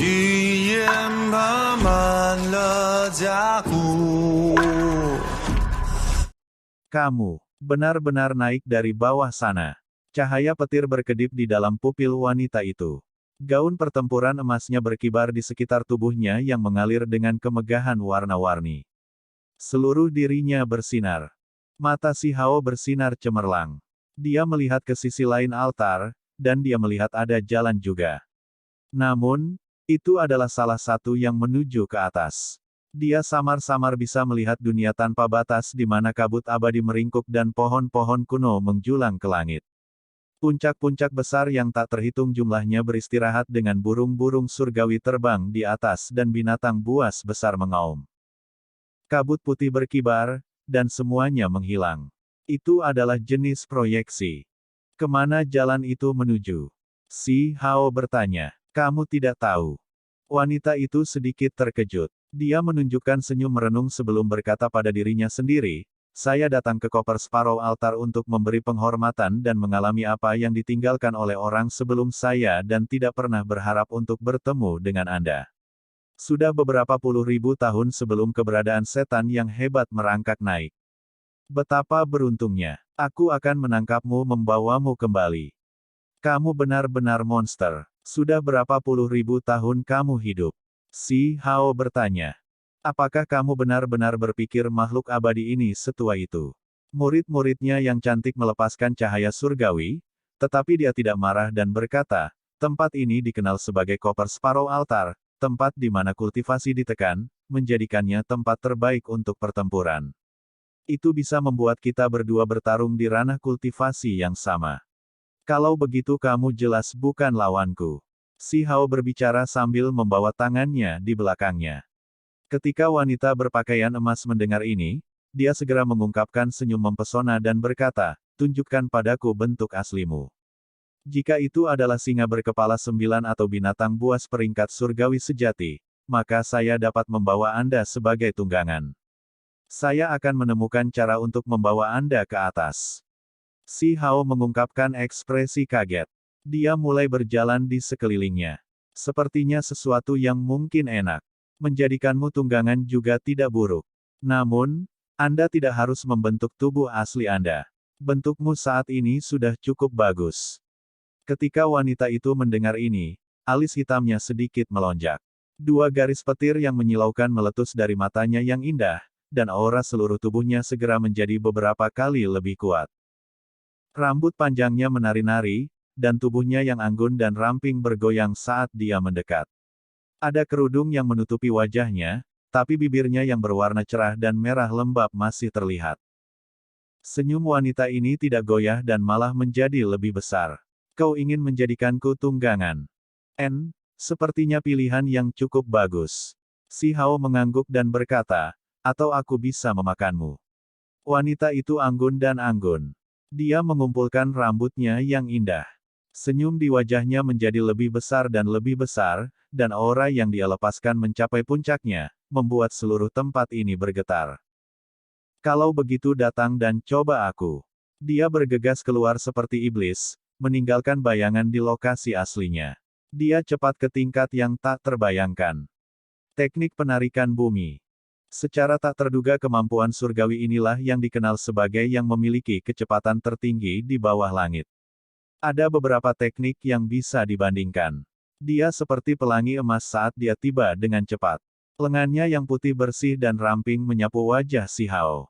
语言爬满了甲骨。 Kamu benar-benar naik dari bawah sana. Cahaya petir berkedip di dalam pupil wanita itu. Gaun pertempuran emasnya berkibar di sekitar tubuhnya yang mengalir dengan kemegahan warna-warni. Seluruh dirinya bersinar. Mata si Hao bersinar cemerlang. Dia melihat ke sisi lain altar, dan dia melihat ada jalan juga. Namun, itu adalah salah satu yang menuju ke atas. Dia samar-samar bisa melihat dunia tanpa batas di mana kabut abadi meringkuk dan pohon-pohon kuno menjulang ke langit. Puncak-puncak besar yang tak terhitung jumlahnya beristirahat dengan burung-burung surgawi terbang di atas dan binatang buas besar mengaum. Kabut putih berkibar, dan semuanya menghilang. Itu adalah jenis proyeksi. Kemana jalan itu menuju? Si Hao bertanya. Kamu tidak tahu. Wanita itu sedikit terkejut. Dia menunjukkan senyum merenung sebelum berkata pada dirinya sendiri, saya datang ke Copper Sparrow Altar untuk memberi penghormatan dan mengalami apa yang ditinggalkan oleh orang sebelum saya dan tidak pernah berharap untuk bertemu dengan Anda. Sudah beberapa puluh ribu tahun sebelum keberadaan setan yang hebat merangkak naik. Betapa beruntungnya. Aku akan menangkapmu membawamu kembali. Kamu benar-benar monster. Sudah berapa puluh ribu tahun kamu hidup? Si Hao bertanya. Apakah kamu benar-benar berpikir makhluk abadi ini setua itu? Murid-muridnya yang cantik melepaskan cahaya surgawi, tetapi dia tidak marah dan berkata, tempat ini dikenal sebagai Copper Sparrow Altar, tempat di mana kultivasi ditekan, menjadikannya tempat terbaik untuk pertempuran. Itu bisa membuat kita berdua bertarung di ranah kultivasi yang sama. Kalau begitu kamu jelas bukan lawanku. Si Hao berbicara sambil membawa tangannya di belakangnya. Ketika wanita berpakaian emas mendengar ini, dia segera mengungkapkan senyum mempesona dan berkata, tunjukkan padaku bentuk aslimu. Jika itu adalah singa berkepala 9 atau binatang buas peringkat surgawi sejati, maka saya dapat membawa Anda sebagai tunggangan. Saya akan menemukan cara untuk membawa Anda ke atas. Si Hao mengungkapkan ekspresi kaget. Dia mulai berjalan di sekelilingnya. Sepertinya sesuatu yang mungkin enak. Menjadikanmu tunggangan juga tidak buruk. Namun, Anda tidak harus membentuk tubuh asli Anda. Bentukmu saat ini sudah cukup bagus. Ketika wanita itu mendengar ini, alis hitamnya sedikit melonjak. Dua garis petir yang menyilaukan meletus dari matanya yang indah, dan aura seluruh tubuhnya segera menjadi beberapa kali lebih kuat. Rambut panjangnya menari-nari, dan tubuhnya yang anggun dan ramping bergoyang saat dia mendekat. Ada kerudung yang menutupi wajahnya, tapi bibirnya yang berwarna cerah dan merah lembab masih terlihat. Senyum wanita ini tidak goyah dan malah menjadi lebih besar. Kau ingin menjadikanku tunggangan? Sepertinya pilihan yang cukup bagus. Si Hao mengangguk dan berkata, atau aku bisa memakanmu. Wanita itu anggun dan anggun. Dia mengumpulkan rambutnya yang indah. Senyum di wajahnya menjadi lebih besar, dan aura yang dia lepaskan mencapai puncaknya, membuat seluruh tempat ini bergetar. Kalau begitu datang dan coba aku. Dia bergegas keluar seperti iblis, meninggalkan bayangan di lokasi aslinya. Dia cepat ke tingkat yang tak terbayangkan. Teknik penarikan bumi. Secara tak terduga kemampuan surgawi inilah yang dikenal sebagai yang memiliki kecepatan tertinggi di bawah langit. Ada beberapa teknik yang bisa dibandingkan. Dia seperti pelangi emas saat dia tiba dengan cepat. Lengannya yang putih bersih dan ramping menyapu wajah si Hao.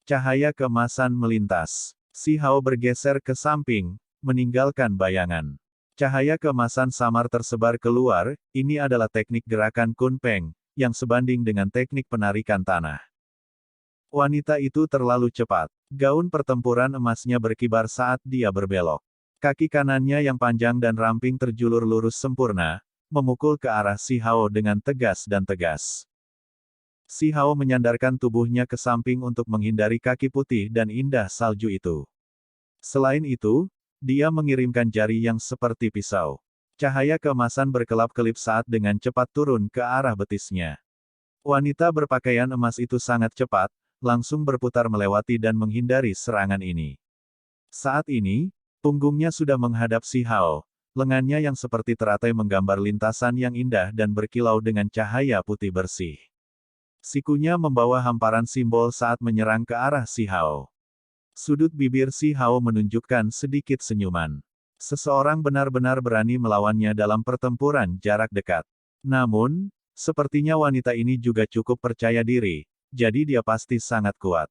Cahaya keemasan melintas. Si Hao bergeser ke samping, meninggalkan bayangan. Cahaya keemasan samar tersebar keluar, ini adalah teknik gerakan Kunpeng, yang sebanding dengan teknik penarikan tanah. Wanita itu terlalu cepat. Gaun pertempuran emasnya berkibar saat dia berbelok. Kaki kanannya yang panjang dan ramping terjulur lurus sempurna, memukul ke arah si Hao dengan tegas dan tegas. Si Hao menyandarkan tubuhnya ke samping untuk menghindari kaki putih dan indah salju itu. Selain itu, dia mengirimkan jari yang seperti pisau. Cahaya keemasan berkelap-kelip saat dengan cepat turun ke arah betisnya. Wanita berpakaian emas itu sangat cepat, langsung berputar melewati dan menghindari serangan ini. Saat ini, punggungnya sudah menghadap si Hao, Lengannya yang seperti teratai menggambar lintasan yang indah dan berkilau dengan cahaya putih bersih. Sikunya membawa hamparan simbol saat menyerang ke arah Si Hao. Sudut bibir Si Hao menunjukkan sedikit senyuman. Seseorang benar-benar berani melawannya dalam pertempuran jarak dekat. Namun, sepertinya wanita ini juga cukup percaya diri, jadi dia pasti sangat kuat.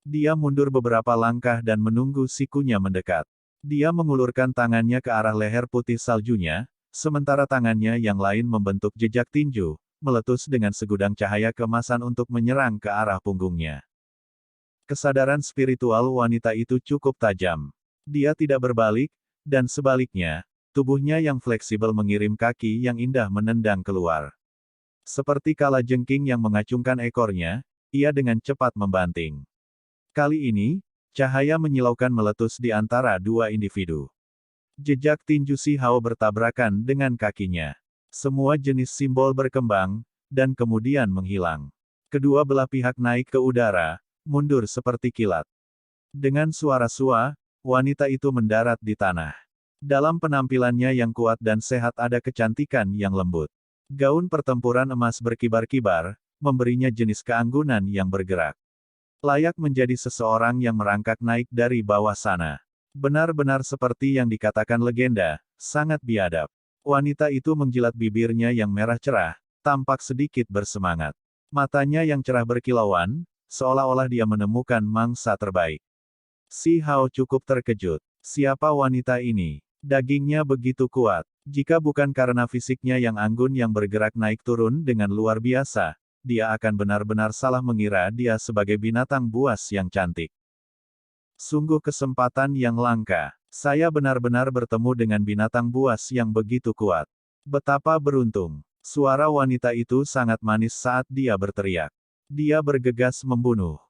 Dia mundur beberapa langkah dan menunggu sikunya mendekat. Dia mengulurkan tangannya ke arah leher putih saljunya, sementara tangannya yang lain membentuk jejak tinju, meletus dengan segudang cahaya keemasan untuk menyerang ke arah punggungnya. Kesadaran spiritual wanita itu cukup tajam. Dia tidak berbalik, dan sebaliknya, tubuhnya yang fleksibel mengirim kaki yang indah menendang keluar. Seperti kalajengking yang mengacungkan ekornya, ia dengan cepat membanting. Kali ini, cahaya menyilaukan meletus di antara dua individu. Jejak tinju Si Hao bertabrakan dengan kakinya. Semua jenis simbol berkembang, dan kemudian menghilang. Kedua belah pihak naik ke udara, mundur seperti kilat. Dengan suara sua, wanita itu mendarat di tanah. Dalam penampilannya yang kuat dan sehat ada kecantikan yang lembut. Gaun pertempuran emas berkibar-kibar, memberinya jenis keanggunan yang bergerak. Layak menjadi seseorang yang merangkak naik dari bawah sana. Benar-benar seperti yang dikatakan legenda, sangat biadab. Wanita itu menjilat bibirnya yang merah cerah, tampak sedikit bersemangat. Matanya yang cerah berkilauan, seolah-olah dia menemukan mangsa terbaik. Si Hao cukup terkejut. Siapa wanita ini? Dagingnya begitu kuat. Jika bukan karena fisiknya yang anggun yang bergerak naik turun dengan luar biasa, dia akan benar-benar salah mengira dia sebagai binatang buas yang cantik. Sungguh kesempatan yang langka. Saya benar-benar bertemu dengan binatang buas yang begitu kuat. Betapa beruntung. Suara wanita itu sangat manis saat dia berteriak. Dia bergegas membunuh.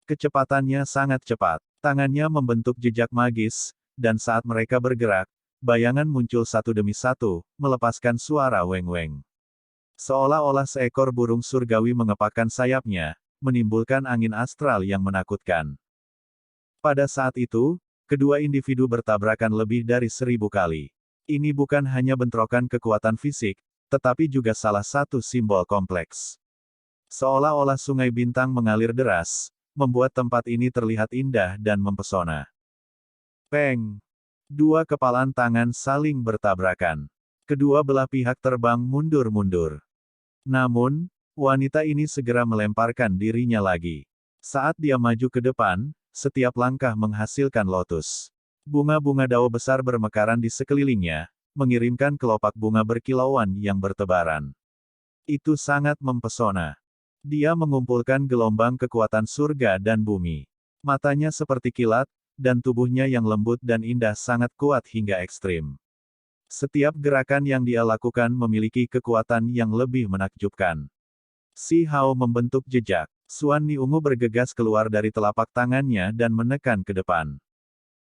Kecepatannya sangat cepat. Tangannya membentuk jejak magis, dan saat mereka bergerak, bayangan muncul satu demi satu, melepaskan suara weng-weng. Seolah-olah seekor burung surgawi mengepakkan sayapnya, menimbulkan angin astral yang menakutkan. Pada saat itu, kedua individu bertabrakan lebih dari 1000 kali. Ini bukan hanya bentrokan kekuatan fisik, tetapi juga salah satu simbol kompleks. Seolah-olah sungai bintang mengalir deras, membuat tempat ini terlihat indah dan mempesona. Peng! Dua kepalan tangan saling bertabrakan. Kedua belah pihak terbang mundur-mundur. Namun, wanita ini segera melemparkan dirinya lagi. Saat dia maju ke depan, setiap langkah menghasilkan lotus. Bunga-bunga dao besar bermekaran di sekelilingnya, mengirimkan kelopak bunga berkilauan yang bertebaran. Itu sangat mempesona. Dia mengumpulkan gelombang kekuatan surga dan bumi. Matanya seperti kilat, dan tubuhnya yang lembut dan indah sangat kuat hingga ekstrim. Setiap gerakan yang dia lakukan memiliki kekuatan yang lebih menakjubkan. Si Hao membentuk jejak. Suan Ni ungu bergegas keluar dari telapak tangannya dan menekan ke depan.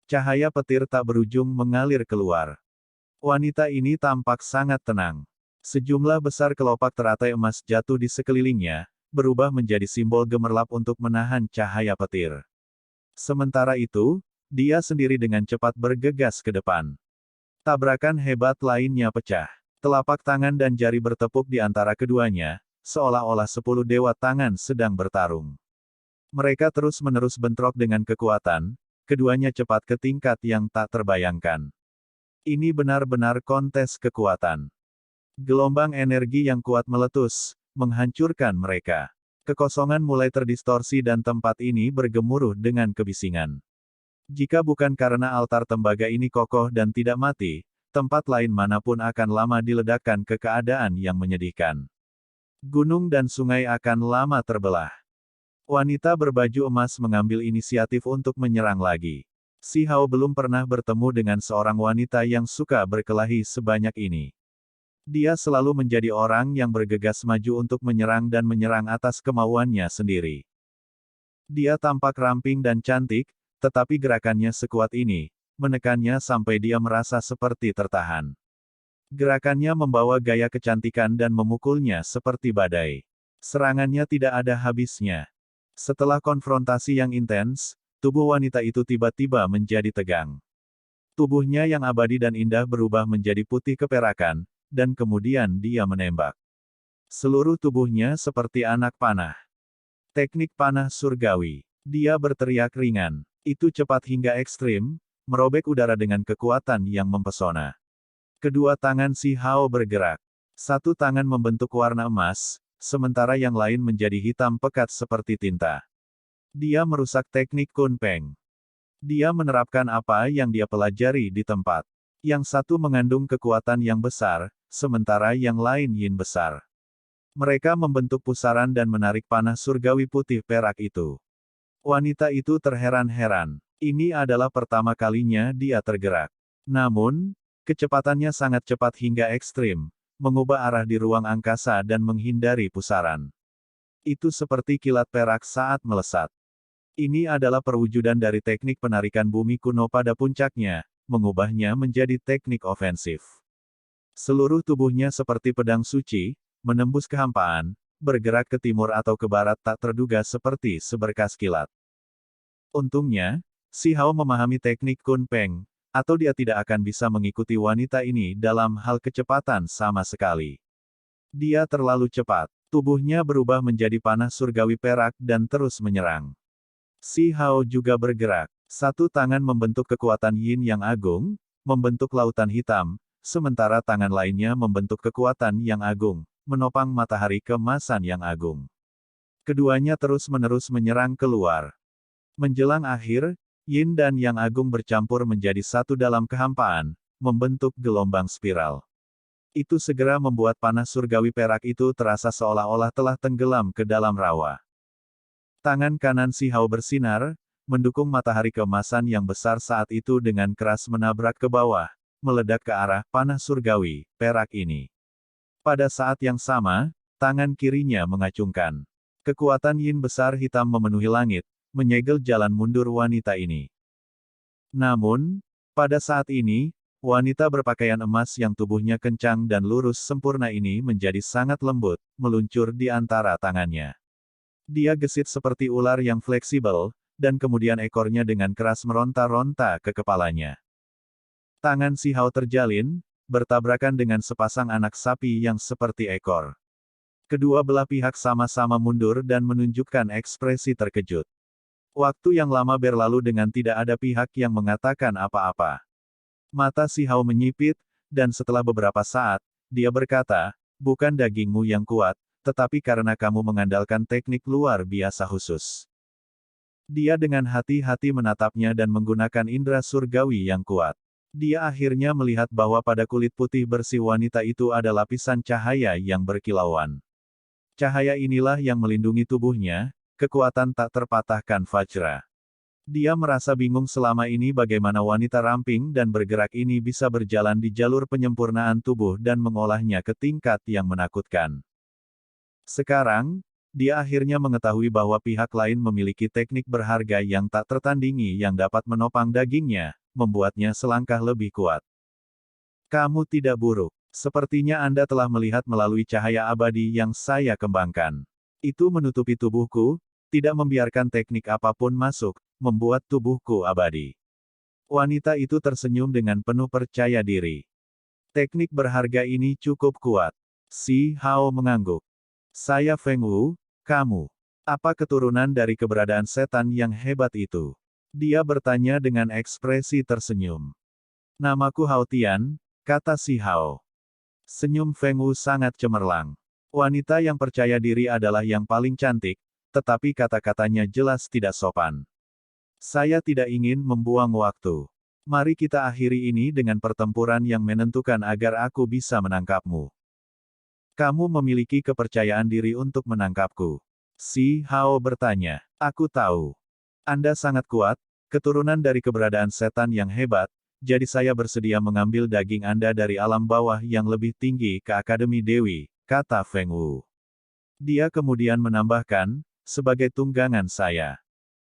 Cahaya petir tak berujung mengalir keluar. Wanita ini tampak sangat tenang. Sejumlah besar kelopak teratai emas jatuh di sekelilingnya, berubah menjadi simbol gemerlap untuk menahan cahaya petir. Sementara itu, dia sendiri dengan cepat bergegas ke depan. Tabrakan hebat lainnya pecah. Telapak tangan dan jari bertepuk di antara keduanya, seolah-olah 10 dewa tangan sedang bertarung. Mereka terus-menerus bentrok dengan kekuatan, keduanya cepat ke tingkat yang tak terbayangkan. Ini benar-benar kontes kekuatan. Gelombang energi yang kuat meletus, menghancurkan mereka. Kekosongan mulai terdistorsi dan tempat ini bergemuruh dengan kebisingan. Jika bukan karena altar tembaga ini kokoh dan tidak mati, tempat lain manapun akan lama diledakkan ke keadaan yang menyedihkan. Gunung dan sungai akan lama terbelah. Wanita berbaju emas mengambil inisiatif untuk menyerang lagi. Si Hao belum pernah bertemu dengan seorang wanita yang suka berkelahi sebanyak ini. Dia selalu menjadi orang yang bergegas maju untuk menyerang dan menyerang atas kemauannya sendiri. Dia tampak ramping dan cantik, tetapi gerakannya sekuat ini, menekannya sampai dia merasa seperti tertahan. Gerakannya membawa gaya kecantikan dan memukulnya seperti badai. Serangannya tidak ada habisnya. Setelah konfrontasi yang intens, tubuh wanita itu tiba-tiba menjadi tegang. Tubuhnya yang abadi dan indah berubah menjadi putih keperakan, dan kemudian dia menembak. Seluruh tubuhnya seperti anak panah. Teknik panah surgawi. Dia berteriak ringan. Itu cepat hingga ekstrim, merobek udara dengan kekuatan yang mempesona. Kedua tangan Si Hao bergerak. Satu tangan membentuk warna emas, sementara yang lain menjadi hitam pekat seperti tinta. Dia merusak teknik Kunpeng. Dia menerapkan apa yang dia pelajari di tempat. Yang satu mengandung kekuatan yang besar, sementara yang lain yin besar. Mereka membentuk pusaran dan menarik panah surgawi putih perak itu. Wanita itu terheran-heran. Ini adalah pertama kalinya dia tergerak. Namun, kecepatannya sangat cepat hingga ekstrim, mengubah arah di ruang angkasa dan menghindari pusaran. Itu seperti kilat perak saat melesat. Ini adalah perwujudan dari teknik penarikan bumi kuno pada puncaknya, mengubahnya menjadi teknik ofensif. Seluruh tubuhnya seperti pedang suci, menembus kehampaan, bergerak ke timur atau ke barat tak terduga seperti seberkas kilat. Untungnya, Si Hao memahami teknik Kunpeng, atau dia tidak akan bisa mengikuti wanita ini dalam hal kecepatan sama sekali. Dia terlalu cepat. Tubuhnya berubah menjadi panah surgawi perak dan terus menyerang. Si Hao juga bergerak. Satu tangan membentuk kekuatan yin yang agung, membentuk lautan hitam, sementara tangan lainnya membentuk kekuatan yang agung, menopang matahari keemasan yang agung. Keduanya terus-menerus menyerang keluar. Menjelang akhir, yin dan yang agung bercampur menjadi satu dalam kehampaan, membentuk gelombang spiral. Itu segera membuat panah surgawi perak itu terasa seolah-olah telah tenggelam ke dalam rawa. Tangan kanan Si Hao bersinar, mendukung matahari keemasan yang besar saat itu dengan keras menabrak ke bawah, meledak ke arah panah surgawi perak ini. Pada saat yang sama, tangan kirinya mengacungkan. Kekuatan yin besar hitam memenuhi langit, menyegel jalan mundur wanita ini. Namun, pada saat ini, wanita berpakaian emas yang tubuhnya kencang dan lurus sempurna ini menjadi sangat lembut, meluncur di antara tangannya. Dia gesit seperti ular yang fleksibel, dan kemudian ekornya dengan keras meronta-ronta ke kepalanya. Tangan Si Hao terjalin, bertabrakan dengan sepasang anak sapi yang seperti ekor. Kedua belah pihak sama-sama mundur dan menunjukkan ekspresi terkejut. Waktu yang lama berlalu dengan tidak ada pihak yang mengatakan apa-apa. Mata Si Hao menyipit, dan setelah beberapa saat, dia berkata, "Bukan dagingmu yang kuat, tetapi karena kamu mengandalkan teknik luar biasa khusus." Dia dengan hati-hati menatapnya dan menggunakan indera surgawi yang kuat. Dia akhirnya melihat bahwa pada kulit putih bersih wanita itu ada lapisan cahaya yang berkilauan. Cahaya inilah yang melindungi tubuhnya, kekuatan tak terpatahkan Vajra. Dia merasa bingung selama ini bagaimana wanita ramping dan bergerak ini bisa berjalan di jalur penyempurnaan tubuh dan mengolahnya ke tingkat yang menakutkan. Sekarang, dia akhirnya mengetahui bahwa pihak lain memiliki teknik berharga yang tak tertandingi yang dapat menopang dagingnya, membuatnya selangkah lebih kuat. Kamu tidak buruk. Sepertinya Anda telah melihat melalui cahaya abadi yang saya kembangkan. Itu menutupi tubuhku, tidak membiarkan teknik apapun masuk, membuat tubuhku abadi. Wanita itu tersenyum dengan penuh percaya diri. Teknik berharga ini cukup kuat. Si Hao mengangguk. Saya Feng Wu, kamu. Apa keturunan dari keberadaan setan yang hebat itu? Dia bertanya dengan ekspresi tersenyum. Namaku Hao Tian, kata Si Hao. Senyum Feng Wu sangat cemerlang. Wanita yang percaya diri adalah yang paling cantik, tetapi kata-katanya jelas tidak sopan. Saya tidak ingin membuang waktu. Mari kita akhiri ini dengan pertempuran yang menentukan agar aku bisa menangkapmu. Kamu memiliki kepercayaan diri untuk menangkapku. Si Hao bertanya. Aku tahu. Anda sangat kuat, keturunan dari keberadaan setan yang hebat, jadi saya bersedia mengambil daging Anda dari alam bawah yang lebih tinggi ke Akademi Dewi, kata Feng Wu. Dia kemudian menambahkan, sebagai tunggangan saya.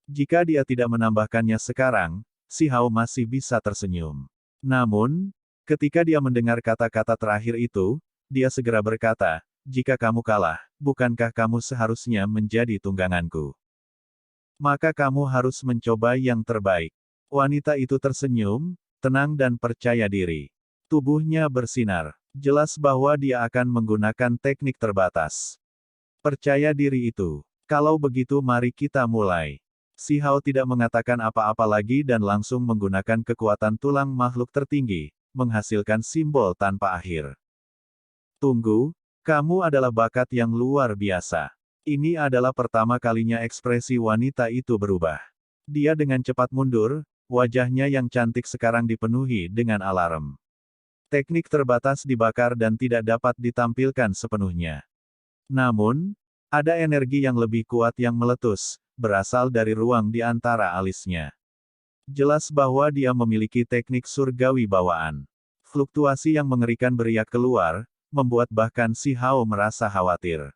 Jika dia tidak menambahkannya sekarang, Si Hao masih bisa tersenyum. Namun, ketika dia mendengar kata-kata terakhir itu, dia segera berkata, jika kamu kalah, bukankah kamu seharusnya menjadi tungganganku? Maka kamu harus mencoba yang terbaik. Wanita itu tersenyum, tenang dan percaya diri. Tubuhnya bersinar. Jelas bahwa dia akan menggunakan teknik terbatas. Percaya diri itu. Kalau begitu mari kita mulai. Si Hao tidak mengatakan apa-apa lagi dan langsung menggunakan kekuatan tulang makhluk tertinggi, menghasilkan simbol tanpa akhir. Tunggu, kamu adalah bakat yang luar biasa. Ini adalah pertama kalinya ekspresi wanita itu berubah. Dia dengan cepat mundur, wajahnya yang cantik sekarang dipenuhi dengan alarm. Teknik terbatas dibakar dan tidak dapat ditampilkan sepenuhnya. Namun, ada energi yang lebih kuat yang meletus, berasal dari ruang di antara alisnya. Jelas bahwa dia memiliki teknik surgawi bawaan. Fluktuasi yang mengerikan beriak keluar, membuat bahkan si Hao merasa khawatir.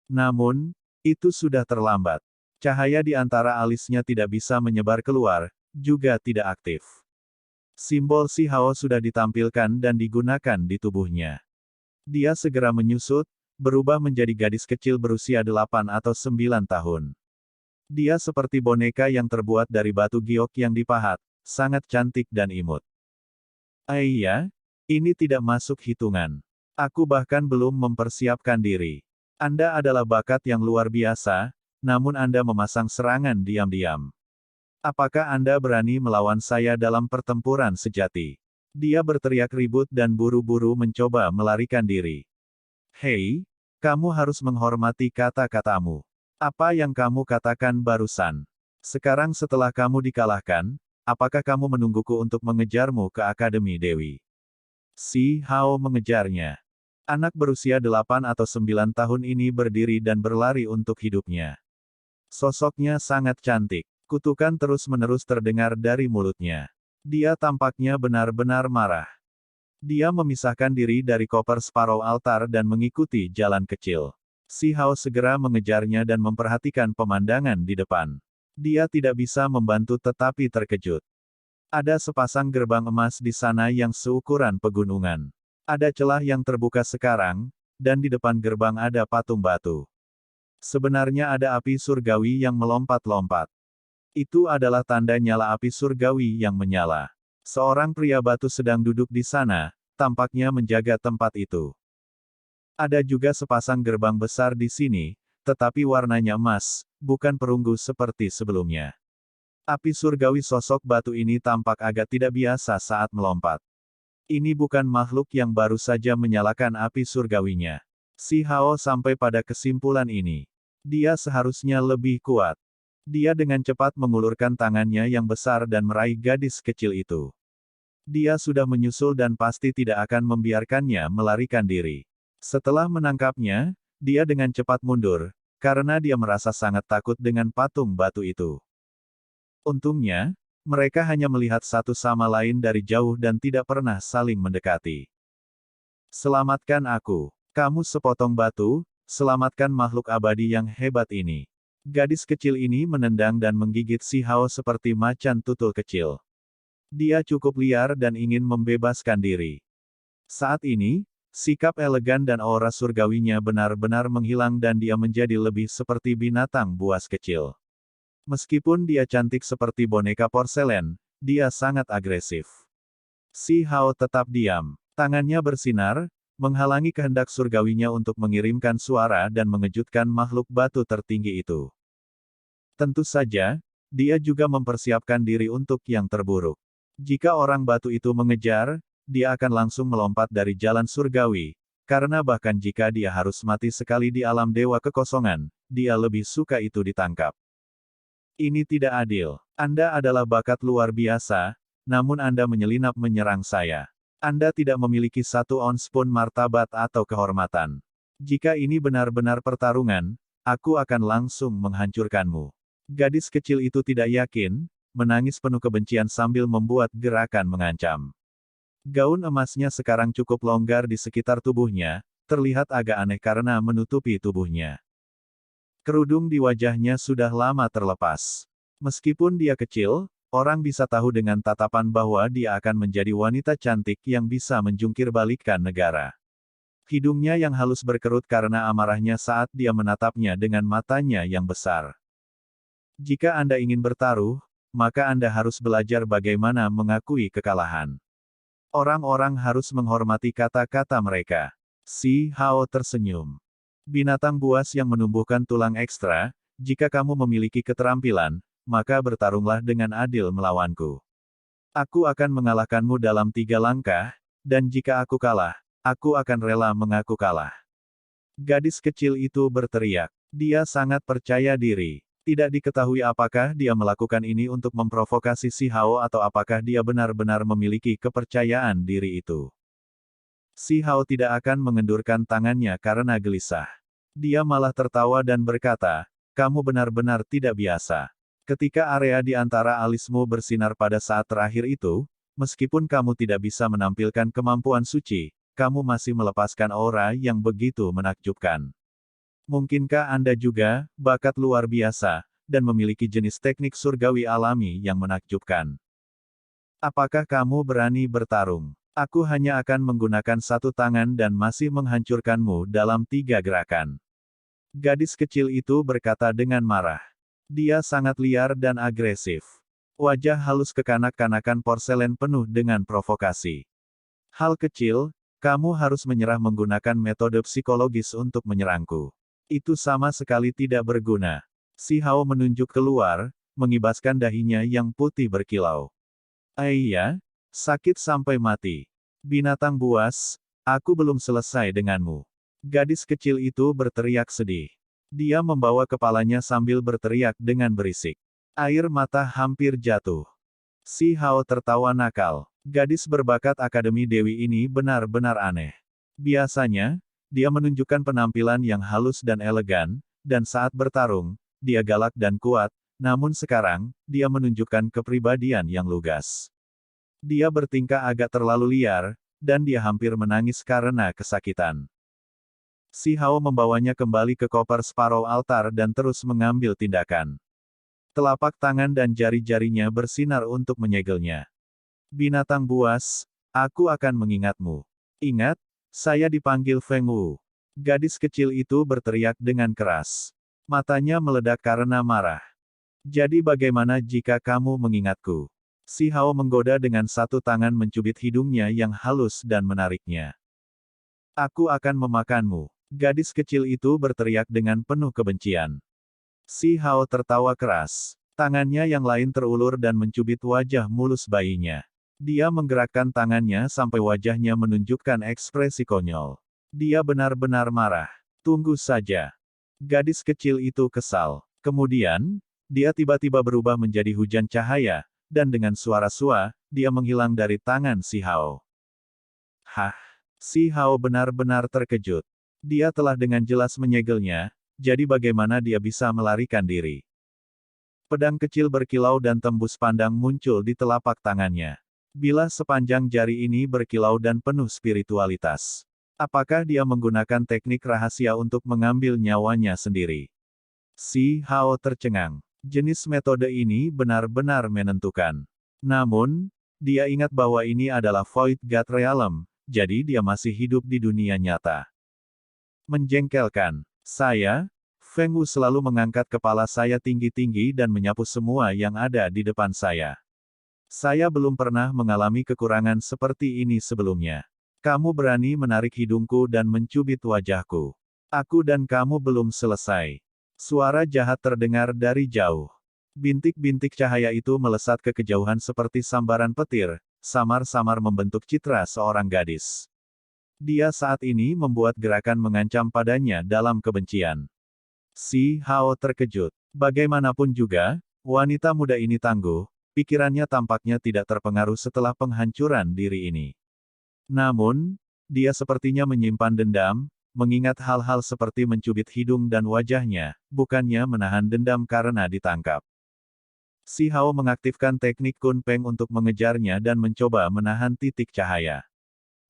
Namun, itu sudah terlambat. Cahaya di antara alisnya tidak bisa menyebar keluar, juga tidak aktif. Simbol si Hao sudah ditampilkan dan digunakan di tubuhnya. Dia segera menyusut, berubah menjadi gadis kecil berusia 8 atau 9 tahun. Dia seperti boneka yang terbuat dari batu giok yang dipahat, sangat cantik dan imut. Iya, ini tidak masuk hitungan. Aku bahkan belum mempersiapkan diri. Anda adalah bakat yang luar biasa, namun Anda memasang serangan diam-diam. Apakah Anda berani melawan saya dalam pertempuran sejati? Dia berteriak ribut dan buru-buru mencoba melarikan diri. Hei, kamu harus menghormati kata-katamu. Apa yang kamu katakan barusan? Sekarang setelah kamu dikalahkan, apakah kamu menungguku untuk mengejarmu ke Akademi Dewi? Si Hao mengejarnya. Anak berusia 8 atau 9 tahun ini berdiri dan berlari untuk hidupnya. Sosoknya sangat cantik. Kutukan terus-menerus terdengar dari mulutnya. Dia tampaknya benar-benar marah. Dia memisahkan diri dari koper separuh altar dan mengikuti jalan kecil. Si Hao segera mengejarnya dan memperhatikan pemandangan di depan. Dia tidak bisa membantu tetapi terkejut. Ada sepasang gerbang emas di sana yang seukuran pegunungan. Ada celah yang terbuka sekarang, dan di depan gerbang ada patung batu. Sebenarnya ada api surgawi yang melompat-lompat. Itu adalah tanda nyala api surgawi yang menyala. Seorang pria batu sedang duduk di sana, tampaknya menjaga tempat itu. Ada juga sepasang gerbang besar di sini, tetapi warnanya emas, bukan perunggu seperti sebelumnya. Api surgawi sosok batu ini tampak agak tidak biasa saat melompat. Ini bukan makhluk yang baru saja menyalakan api surgawinya. Si Hao sampai pada kesimpulan ini. Dia seharusnya lebih kuat. Dia dengan cepat mengulurkan tangannya yang besar dan meraih gadis kecil itu. Dia sudah menyusul dan pasti tidak akan membiarkannya melarikan diri. Setelah menangkapnya, dia dengan cepat mundur, karena dia merasa sangat takut dengan patung batu itu. Untungnya, mereka hanya melihat satu sama lain dari jauh dan tidak pernah saling mendekati. Selamatkan aku. Kamu sepotong batu, selamatkan makhluk abadi yang hebat ini. Gadis kecil ini menendang dan menggigit si Hao seperti macan tutul kecil. Dia cukup liar dan ingin membebaskan diri. Saat ini, sikap elegan dan aura surgawinya benar-benar menghilang dan dia menjadi lebih seperti binatang buas kecil. Meskipun dia cantik seperti boneka porselen, dia sangat agresif. Si Hao tetap diam. Tangannya bersinar, menghalangi kehendak surgawinya untuk mengirimkan suara dan mengejutkan makhluk batu tertinggi itu. Tentu saja, dia juga mempersiapkan diri untuk yang terburuk. Jika orang batu itu mengejar, dia akan langsung melompat dari jalan surgawi, karena bahkan jika dia harus mati sekali di alam dewa kekosongan, dia lebih suka itu ditangkap. Ini tidak adil. Anda adalah bakat luar biasa, namun Anda menyelinap menyerang saya. Anda tidak memiliki satu ons pun martabat atau kehormatan. Jika ini benar-benar pertarungan, aku akan langsung menghancurkanmu. Gadis kecil itu tidak yakin, menangis penuh kebencian sambil membuat gerakan mengancam. Gaun emasnya sekarang cukup longgar di sekitar tubuhnya, terlihat agak aneh karena menutupi tubuhnya. Kerudung di wajahnya sudah lama terlepas. Meskipun dia kecil, orang bisa tahu dengan tatapan bahwa dia akan menjadi wanita cantik yang bisa menjungkir balikkan negara. Hidungnya yang halus berkerut karena amarahnya saat dia menatapnya dengan matanya yang besar. Jika Anda ingin bertaruh, maka Anda harus belajar bagaimana mengakui kekalahan. Orang-orang harus menghormati kata-kata mereka. Si Hao tersenyum. Binatang buas yang menumbuhkan tulang ekstra, jika kamu memiliki keterampilan, maka bertarunglah dengan adil melawanku. Aku akan mengalahkanmu dalam 3 langkah, dan jika aku kalah, aku akan rela mengaku kalah. Gadis kecil itu berteriak. Dia sangat percaya diri. Tidak diketahui apakah dia melakukan ini untuk memprovokasi si Hao atau apakah dia benar-benar memiliki kepercayaan diri itu. Si Hao tidak akan mengendurkan tangannya karena gelisah. Dia malah tertawa dan berkata, "Kamu benar-benar tidak biasa. Ketika area di antara alismu bersinar pada saat terakhir itu, meskipun kamu tidak bisa menampilkan kemampuan suci, kamu masih melepaskan aura yang begitu menakjubkan. Mungkinkah Anda juga, bakat luar biasa, dan memiliki jenis teknik surgawi alami yang menakjubkan? Apakah kamu berani bertarung? Aku hanya akan menggunakan 1 tangan dan masih menghancurkanmu dalam 3 gerakan." Gadis kecil itu berkata dengan marah. Dia sangat liar dan agresif. Wajah halus kekanak-kanakan porselen penuh dengan provokasi. "Hal kecil, kamu harus menyerah menggunakan metode psikologis untuk menyerangku. Itu sama sekali tidak berguna." Si Hao menunjuk keluar, mengibaskan dahinya yang putih berkilau. "Iya? Sakit sampai mati. Binatang buas, aku belum selesai denganmu." Gadis kecil itu berteriak sedih. Dia membawa kepalanya sambil berteriak dengan berisik. Air mata hampir jatuh. Si Hao tertawa nakal. Gadis berbakat Akademi Dewi ini benar-benar aneh. Biasanya, dia menunjukkan penampilan yang halus dan elegan, dan saat bertarung, dia galak dan kuat, namun sekarang, dia menunjukkan kepribadian yang lugas. Dia bertingkah agak terlalu liar, dan dia hampir menangis karena kesakitan. Si Hao membawanya kembali ke koper Sparrow Altar dan terus mengambil tindakan. Telapak tangan dan jari-jarinya bersinar untuk menyegelnya. "Binatang buas, aku akan mengingatmu. Ingat, saya dipanggil Feng Wu." Gadis kecil itu berteriak dengan keras. Matanya meledak karena marah. "Jadi bagaimana jika kamu mengingatku?" Si Hao menggoda dengan 1 tangan mencubit hidungnya yang halus dan menariknya. "Aku akan memakanmu." Gadis kecil itu berteriak dengan penuh kebencian. Si Hao tertawa keras. Tangannya yang lain terulur dan mencubit wajah mulus bayinya. Dia menggerakkan tangannya sampai wajahnya menunjukkan ekspresi konyol. Dia benar-benar marah. "Tunggu saja." Gadis kecil itu kesal. Kemudian, dia tiba-tiba berubah menjadi hujan cahaya, dan dengan suara sua, dia menghilang dari tangan si Hao. Hah! Si Hao benar-benar terkejut. Dia telah dengan jelas menyegelnya, jadi bagaimana dia bisa melarikan diri? Pedang kecil berkilau dan tembus pandang muncul di telapak tangannya. Bilah sepanjang jari ini berkilau dan penuh spiritualitas. Apakah dia menggunakan teknik rahasia untuk mengambil nyawanya sendiri? Si Hao tercengang. Jenis metode ini benar-benar menentukan. Namun, dia ingat bahwa ini adalah Void God Realm, jadi dia masih hidup di dunia nyata. Menjengkelkan. Saya, Feng Wu, selalu mengangkat kepala saya tinggi-tinggi dan menyapu semua yang ada di depan saya. Saya belum pernah mengalami kekurangan seperti ini sebelumnya. Kamu berani menarik hidungku dan mencubit wajahku. Aku dan kamu belum selesai. Suara jahat terdengar dari jauh. Bintik-bintik cahaya itu melesat ke kejauhan seperti sambaran petir, samar-samar membentuk citra seorang gadis. Dia saat ini membuat gerakan mengancam padanya dalam kebencian. Si Hao terkejut. Bagaimanapun juga, wanita muda ini tangguh, pikirannya tampaknya tidak terpengaruh setelah penghancuran diri ini. Namun, dia sepertinya menyimpan dendam, mengingat hal-hal seperti mencubit hidung dan wajahnya, bukannya menahan dendam karena ditangkap. Si Hao mengaktifkan teknik Kun Peng untuk mengejarnya dan mencoba menahan titik cahaya.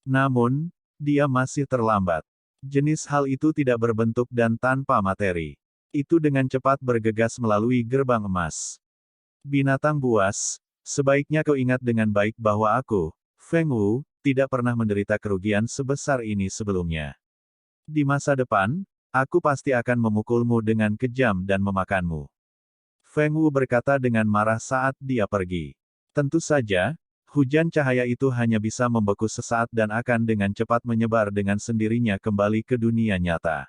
Namun, dia masih terlambat. Jenis hal itu tidak berbentuk dan tanpa materi. Itu dengan cepat bergegas melalui gerbang emas. Binatang buas, sebaiknya kau ingat dengan baik bahwa aku, Feng Wu, tidak pernah menderita kerugian sebesar ini sebelumnya. Di masa depan, aku pasti akan memukulmu dengan kejam dan memakanmu. Feng Wu berkata dengan marah saat dia pergi. Tentu saja, hujan cahaya itu hanya bisa membeku sesaat dan akan dengan cepat menyebar dengan sendirinya kembali ke dunia nyata.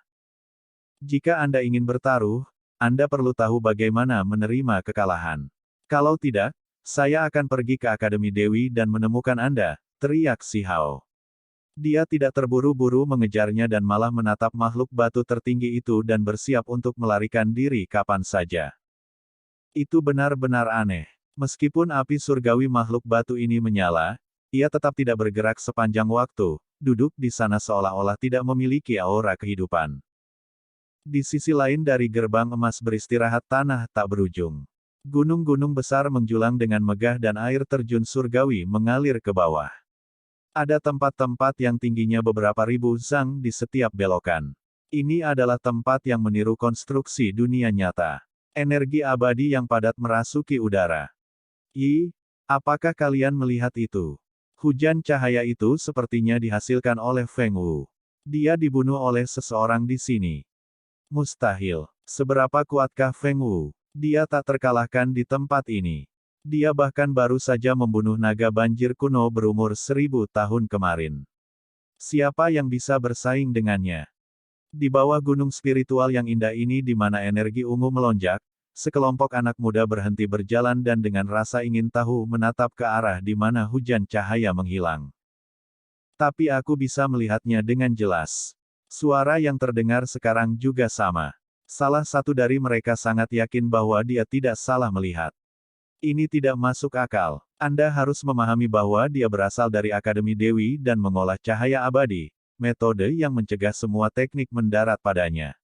Jika Anda ingin bertaruh, Anda perlu tahu bagaimana menerima kekalahan. Kalau tidak, saya akan pergi ke Akademi Dewi dan menemukan Anda, teriak Si Hao. Dia tidak terburu-buru mengejarnya dan malah menatap makhluk batu tertinggi itu dan bersiap untuk melarikan diri kapan saja. Itu benar-benar aneh. Meskipun api surgawi makhluk batu ini menyala, ia tetap tidak bergerak sepanjang waktu, duduk di sana seolah-olah tidak memiliki aura kehidupan. Di sisi lain dari gerbang emas beristirahat tanah tak berujung. Gunung-gunung besar menjulang dengan megah dan air terjun surgawi mengalir ke bawah. Ada tempat-tempat yang tingginya beberapa ribu zang di setiap belokan. Ini adalah tempat yang meniru konstruksi dunia nyata. Energi abadi yang padat merasuki udara. Apakah kalian melihat itu? Hujan cahaya itu sepertinya dihasilkan oleh Feng Wu. Dia dibunuh oleh seseorang di sini. Mustahil. Seberapa kuatkah Feng Wu? Dia tak terkalahkan di tempat ini. Dia bahkan baru saja membunuh naga banjir kuno berumur 1000 tahun kemarin. Siapa yang bisa bersaing dengannya? Di bawah gunung spiritual yang indah ini di mana energi ungu melonjak, sekelompok anak muda berhenti berjalan dan dengan rasa ingin tahu menatap ke arah di mana hujan cahaya menghilang. Tapi aku bisa melihatnya dengan jelas. Suara yang terdengar sekarang juga sama. Salah satu dari mereka sangat yakin bahwa dia tidak salah melihat. Ini tidak masuk akal. Anda harus memahami bahwa dia berasal dari Akademi Dewi dan mengolah cahaya abadi, metode yang mencegah semua teknik mendarat padanya.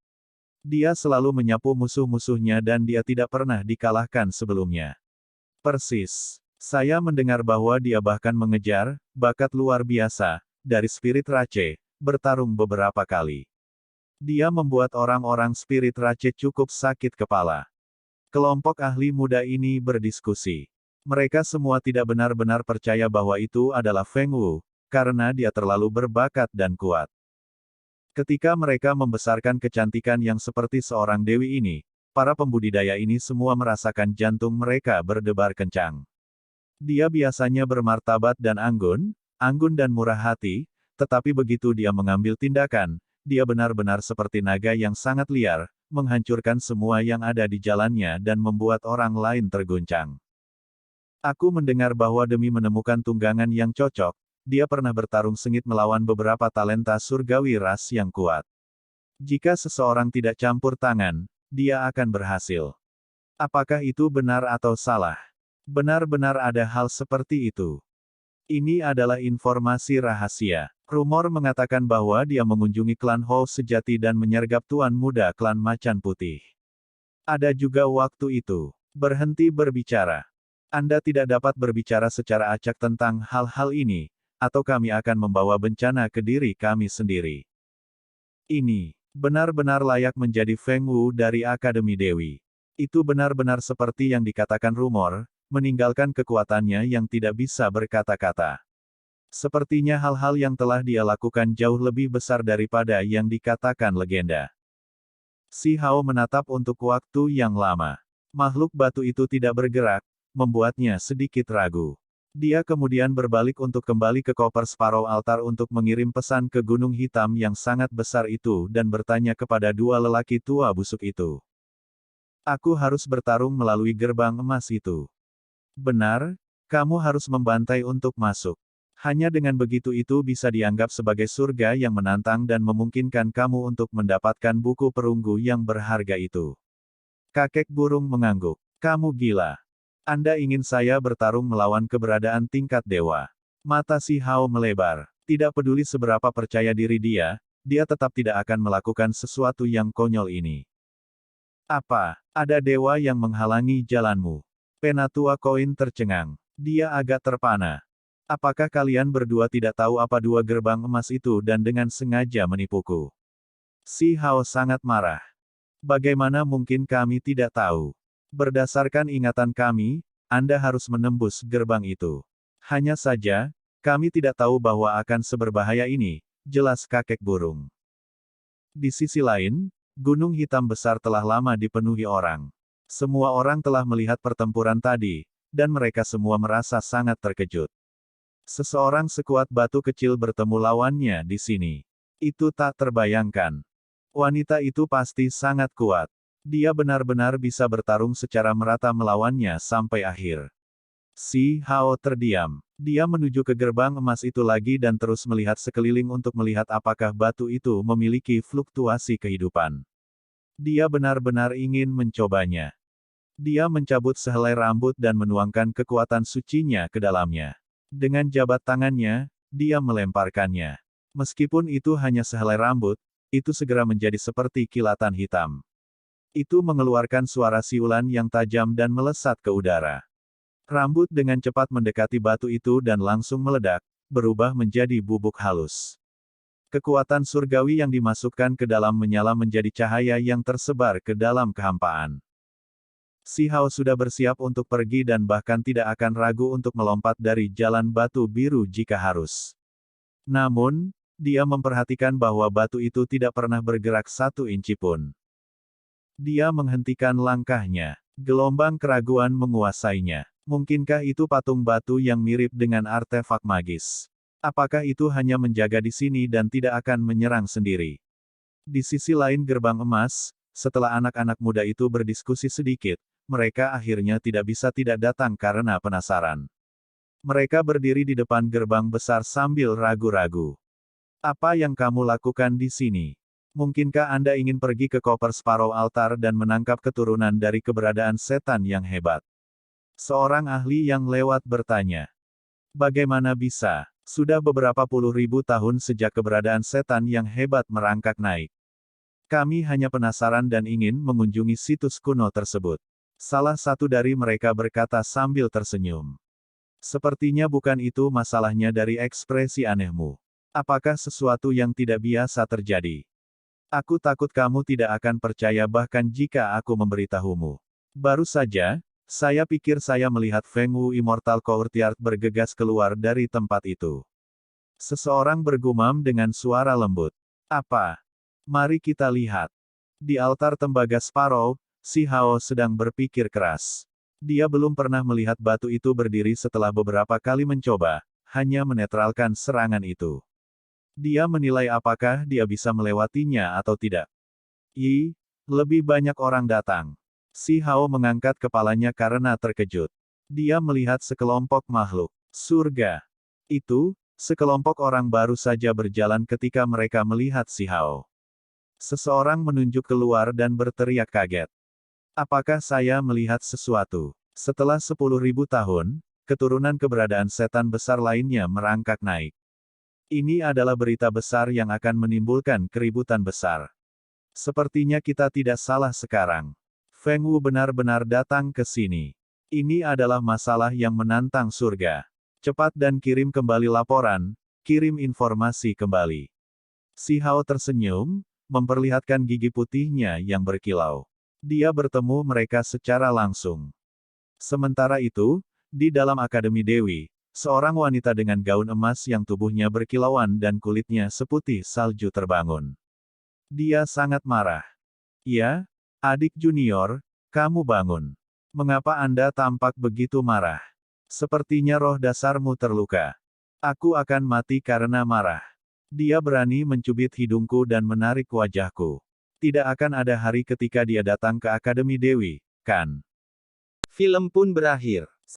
Dia selalu menyapu musuh-musuhnya dan dia tidak pernah dikalahkan sebelumnya. Persis. Saya mendengar bahwa dia bahkan mengejar, bakat luar biasa, dari spirit Rache, bertarung beberapa kali. Dia membuat orang-orang spirit Rache cukup sakit kepala. Kelompok ahli muda ini berdiskusi. Mereka semua tidak benar-benar percaya bahwa itu adalah Feng Wu, karena dia terlalu berbakat dan kuat. Ketika mereka membesarkan kecantikan yang seperti seorang dewi ini, para pembudidaya ini semua merasakan jantung mereka berdebar kencang. Dia biasanya bermartabat dan anggun dan murah hati, tetapi begitu dia mengambil tindakan, dia benar-benar seperti naga yang sangat liar, menghancurkan semua yang ada di jalannya dan membuat orang lain terguncang. Aku mendengar bahwa demi menemukan tunggangan yang cocok, dia pernah bertarung sengit melawan beberapa talenta surgawi ras yang kuat. Jika seseorang tidak campur tangan, dia akan berhasil. Apakah itu benar atau salah? Benar-benar ada hal seperti itu. Ini adalah informasi rahasia. Rumor mengatakan bahwa dia mengunjungi klan Hou sejati dan menyergap tuan muda klan Macan Putih. Ada juga waktu itu. Berhenti berbicara. Anda tidak dapat berbicara secara acak tentang hal-hal ini, atau kami akan membawa bencana ke diri kami sendiri. Ini benar-benar layak menjadi Feng Wu dari Akademi Dewi. Itu benar-benar seperti yang dikatakan rumor, meninggalkan kekuatannya yang tidak bisa berkata-kata. Sepertinya hal-hal yang telah dia lakukan jauh lebih besar daripada yang dikatakan legenda. Si Hao menatap untuk waktu yang lama. Makhluk batu itu tidak bergerak, membuatnya sedikit ragu. Dia kemudian berbalik untuk kembali ke koper Sparrow Altar untuk mengirim pesan ke Gunung Hitam yang sangat besar itu dan bertanya kepada dua lelaki tua busuk itu. Aku harus bertarung melalui gerbang emas itu. Benar, kamu harus membantai untuk masuk. Hanya dengan begitu itu bisa dianggap sebagai surga yang menantang dan memungkinkan kamu untuk mendapatkan buku perunggu yang berharga itu. Kakek burung mengangguk. Kamu gila. Anda ingin saya bertarung melawan keberadaan tingkat dewa. Mata si Hao melebar. Tidak peduli seberapa percaya diri dia tetap tidak akan melakukan sesuatu yang konyol ini. Apa, ada dewa yang menghalangi jalanmu? Penatua koin tercengang. Dia agak terpana. Apakah kalian berdua tidak tahu apa dua gerbang emas itu dan dengan sengaja menipuku? Si Hao sangat marah. Bagaimana mungkin kami tidak tahu? Berdasarkan ingatan kami, Anda harus menembus gerbang itu. Hanya saja, kami tidak tahu bahwa akan seberbahaya ini, jelas kakek burung. Di sisi lain, Gunung Hitam besar telah lama dipenuhi orang. Semua orang telah melihat pertempuran tadi, dan mereka semua merasa sangat terkejut. Seseorang sekuat batu kecil bertemu lawannya di sini. Itu tak terbayangkan. Wanita itu pasti sangat kuat. Dia benar-benar bisa bertarung secara merata melawannya sampai akhir. Si Hao terdiam. Dia menuju ke gerbang emas itu lagi dan terus melihat sekeliling untuk melihat apakah batu itu memiliki fluktuasi kehidupan. Dia benar-benar ingin mencobanya. Dia mencabut sehelai rambut dan menuangkan kekuatan sucinya ke dalamnya. Dengan jabat tangannya, dia melemparkannya. Meskipun itu hanya sehelai rambut, itu segera menjadi seperti kilatan hitam. Itu mengeluarkan suara siulan yang tajam dan melesat ke udara. Rambut dengan cepat mendekati batu itu dan langsung meledak, berubah menjadi bubuk halus. Kekuatan surgawi yang dimasukkan ke dalam menyala menjadi cahaya yang tersebar ke dalam kehampaan. Si Hao sudah bersiap untuk pergi dan bahkan tidak akan ragu untuk melompat dari jalan batu biru jika harus. Namun, dia memperhatikan bahwa batu itu tidak pernah bergerak 1 inci pun. Dia menghentikan langkahnya. Gelombang keraguan menguasainya. Mungkinkah itu patung batu yang mirip dengan artefak magis? Apakah itu hanya menjaga di sini dan tidak akan menyerang sendiri? Di sisi lain gerbang emas, setelah anak-anak muda itu berdiskusi sedikit, mereka akhirnya tidak bisa tidak datang karena penasaran. Mereka berdiri di depan gerbang besar sambil ragu-ragu. Apa yang kamu lakukan di sini? Mungkinkah Anda ingin pergi ke Copper Sparrow Altar dan menangkap keturunan dari keberadaan setan yang hebat? Seorang ahli yang lewat bertanya. Bagaimana bisa? Sudah beberapa puluh ribu tahun sejak keberadaan setan yang hebat merangkak naik. Kami hanya penasaran dan ingin mengunjungi situs kuno tersebut. Salah satu dari mereka berkata sambil tersenyum. Sepertinya bukan itu masalahnya dari ekspresi anehmu. Apakah sesuatu yang tidak biasa terjadi? Aku takut kamu tidak akan percaya bahkan jika aku memberitahumu. Baru saja, saya pikir saya melihat Feng Wu Immortal Courtyard bergegas keluar dari tempat itu. Seseorang bergumam dengan suara lembut. Apa? Mari kita lihat. Di altar tembaga Sparrow, si Hao sedang berpikir keras. Dia belum pernah melihat batu itu berdiri setelah beberapa kali mencoba, hanya menetralkan serangan itu. Dia menilai apakah dia bisa melewatinya atau tidak. Lebih banyak orang datang. Si Hao mengangkat kepalanya karena terkejut. Dia melihat sekelompok makhluk surga. Itu, sekelompok orang baru saja berjalan ketika mereka melihat si Hao. Seseorang menunjuk keluar dan berteriak kaget. Apakah saya melihat sesuatu? Setelah 10.000 tahun, keturunan keberadaan setan besar lainnya merangkak naik. Ini adalah berita besar yang akan menimbulkan keributan besar. Sepertinya kita tidak salah sekarang. Feng Wu benar-benar datang ke sini. Ini adalah masalah yang menantang surga. Cepat dan kirim kembali laporan, kirim informasi kembali. Si Hao tersenyum, memperlihatkan gigi putihnya yang berkilau. Dia bertemu mereka secara langsung. Sementara itu, di dalam Akademi Dewi, seorang wanita dengan gaun emas yang tubuhnya berkilauan dan kulitnya seputih salju terbangun. Dia sangat marah. Ya, adik junior, kamu bangun. Mengapa Anda tampak begitu marah? Sepertinya roh dasarmu terluka. Aku akan mati karena marah. Dia berani mencubit hidungku dan menarik wajahku. Tidak akan ada hari ketika dia datang ke Akademi Dewi, kan? Film pun berakhir.